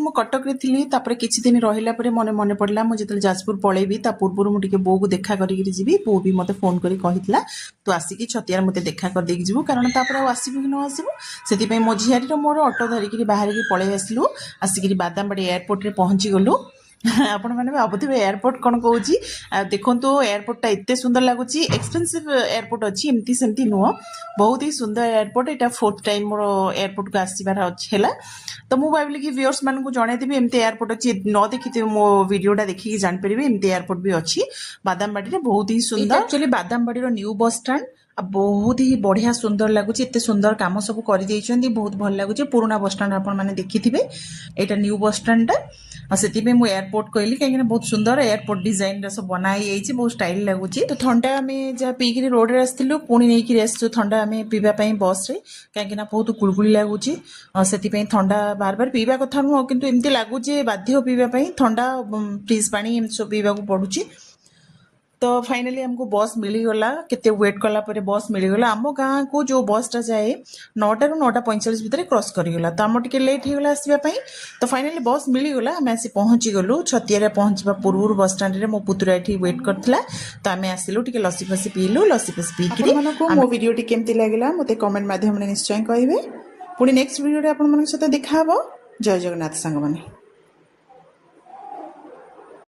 ମୁଁ କଟକରେ ଥିଲି ତାପରେ କିଛି ଦିନ ରହିଲା ପରେ ମନେ ପଡ଼ିଲା ମୁଁ ଯେତେବେଳେ ଯାଜପୁର ପଳେଇବି ତା ପୂର୍ବରୁ ମୁଁ ଟିକେ ବୋଉକୁ ଦେଖା କରିକି ଯିବି। ବୋଉ ବି ମୋତେ ଫୋନ୍ କରି କହିଥିଲା ତୁ ଆସିକି ଛତିଆରେ ମୋତେ ଦେଖା କରିଦେଇକି ଯିବୁ, କାରଣ ତାପରେ ଆଉ ଆସିବୁ କି ନ ଆସିବୁ। ସେଥିପାଇଁ ମୋ ଝିଆରୀର ମୋର ଅଟୋ ଧରିକିରି ବାହାରିକି ପଳେଇ ଆସିଲୁ। ଆସିକିରି ବାଦାମବାଡ଼ି ଏୟାରପୋର୍ଟରେ ପହଞ୍ଚିଗଲୁ। ଆପଣମାନେ ଭାବୁଥିବେ ଏୟାରପୋର୍ଟ କ'ଣ କହୁଛି, ଦେଖନ୍ତୁ ଏୟାରପୋର୍ଟଟା ଏତେ ସୁନ୍ଦର ଲାଗୁଛି। ଏକ୍ସପେନ୍ସିଭ୍ ଏୟାରପୋର୍ଟ ଅଛି, ଏମିତି ସେମିତି ନୁହଁ, ବହୁତ ହି ସୁନ୍ଦର ଏୟାରପୋର୍ଟ। ଏଇଟା 4th ଟାଇମ୍ ମୋର ଏୟାରପୋର୍ଟକୁ ଆସିବାର ଅଛି ହେଲା। ତ ମୁଁ ଭାବିଲି କି ଭିଉଅର୍ସ ମାନଙ୍କୁ ଜଣେଇଦେବି ଏମିତି ଏୟାରପୋର୍ଟ ଅଛି, ନ ଦେଖିଥିବେ ମୋ ଭିଡ଼ିଓଟା ଦେଖିକି ଜାଣିପାରିବେ ଏମିତି ଏୟାରପୋର୍ଟ ବି ଅଛି ବାଦାମବାଡ଼ିରେ, ବହୁତ ହି ସୁନ୍ଦର। ଆକ୍ଚୁଆଲି ବାଦାମବାଡ଼ିର ନ୍ୟୁ ବସ୍ ଷ୍ଟାଣ୍ଡ ଆଉ ବହୁତ ହି ବଢ଼ିଆ ସୁନ୍ଦର ଲାଗୁଛି। ଏତେ ସୁନ୍ଦର କାମ ସବୁ କରିଦେଇଛନ୍ତି, ବହୁତ ଭଲ ଲାଗୁଛି। ପୁରୁଣା ବସଷ୍ଟାଣ୍ଡ ଆପଣମାନେ ଦେଖିଥିବେ, ଏଇଟା ନ୍ୟୁ ବସଷ୍ଟାଣ୍ଡଟା। ଆଉ ସେଥିପାଇଁ ମୁଁ ଏୟାରପୋର୍ଟ କହିଲି କାହିଁକିନା ବହୁତ ସୁନ୍ଦର ଏୟାରପୋର୍ଟ ଡିଜାଇନର ସବୁ ବନା ହେଇଯାଇଛି, ବହୁତ ଷ୍ଟାଇଲ ଲାଗୁଛି। ତ ଥଣ୍ଡା ଆମେ ଯାହା ପିଇକିରି ରୋଡ଼ରେ ଆସିଥିଲୁ, ପୁଣି ନେଇକିରି ଆସିଛୁ ଥଣ୍ଡା ଆମେ ପିଇବା ପାଇଁ ବସ୍ରେ, କାହିଁକିନା ବହୁତ ଗୁଳୁଗୁଳି ଲାଗୁଛି। ସେଥିପାଇଁ ଥଣ୍ଡା ବାର ବାର ପିଇବା କଥା ନୁହଁ, କିନ୍ତୁ ଏମିତି ଲାଗୁଛି ବାଧ୍ୟ ପିଇବା ପାଇଁ ଥଣ୍ଡା, ଫ୍ରିଜ୍ ପାଣି ଏମିତି ସବୁ ପିଇବାକୁ ପଡ଼ୁଛି। ତ ଫାଇନାଲି ଆମକୁ ବସ୍ ମିଳିଗଲା, କେତେ ୱେଟ୍ କଲା ପରେ ବସ୍ ମିଳିଗଲା। ଆମ ଗାଁକୁ ଯେଉଁ ବସ୍ଟା ଯାଏ 9ଟାରୁ 9:45 ଭିତରେ କ୍ରସ୍ କରିଗଲା, ତ ଆମର ଟିକେ ଲେଟ୍ ହେଇଗଲା ଆସିବା ପାଇଁ। ତ ଫାଇନାଲି ବସ୍ ମିଳିଗଲା, ଆମେ ଆସି ପହଞ୍ଚିଗଲୁ। ଛତିଆରେ ପହଞ୍ଚିବା ପୂର୍ବରୁ ବସ୍ଷ୍ଟାଣ୍ଡରେ ମୋ ପୁତୁରା ଏଠି ୱେଟ୍ କରିଥିଲା, ତ ଆମେ ଆସିଲୁ ଟିକେ ଲସି ଫସି ପିଇଲୁ। ଲସି ଫସି ପିଇକିରି ଆପଣମାନଙ୍କୁ ମୋ ଭିଡ଼ିଓଟି କେମିତି ଲାଗିଲା ମୋତେ କମେଣ୍ଟ ମାଧ୍ୟମରେ ନିଶ୍ଚୟ କହିବେ। ପୁଣି ନେକ୍ସଟ ଭିଡ଼ିଓରେ ଆପଣମାନଙ୍କ ସହିତ ଦେଖାହେବ। ଜୟ ଜଗନ୍ନାଥ ସାଙ୍ଗମାନେ।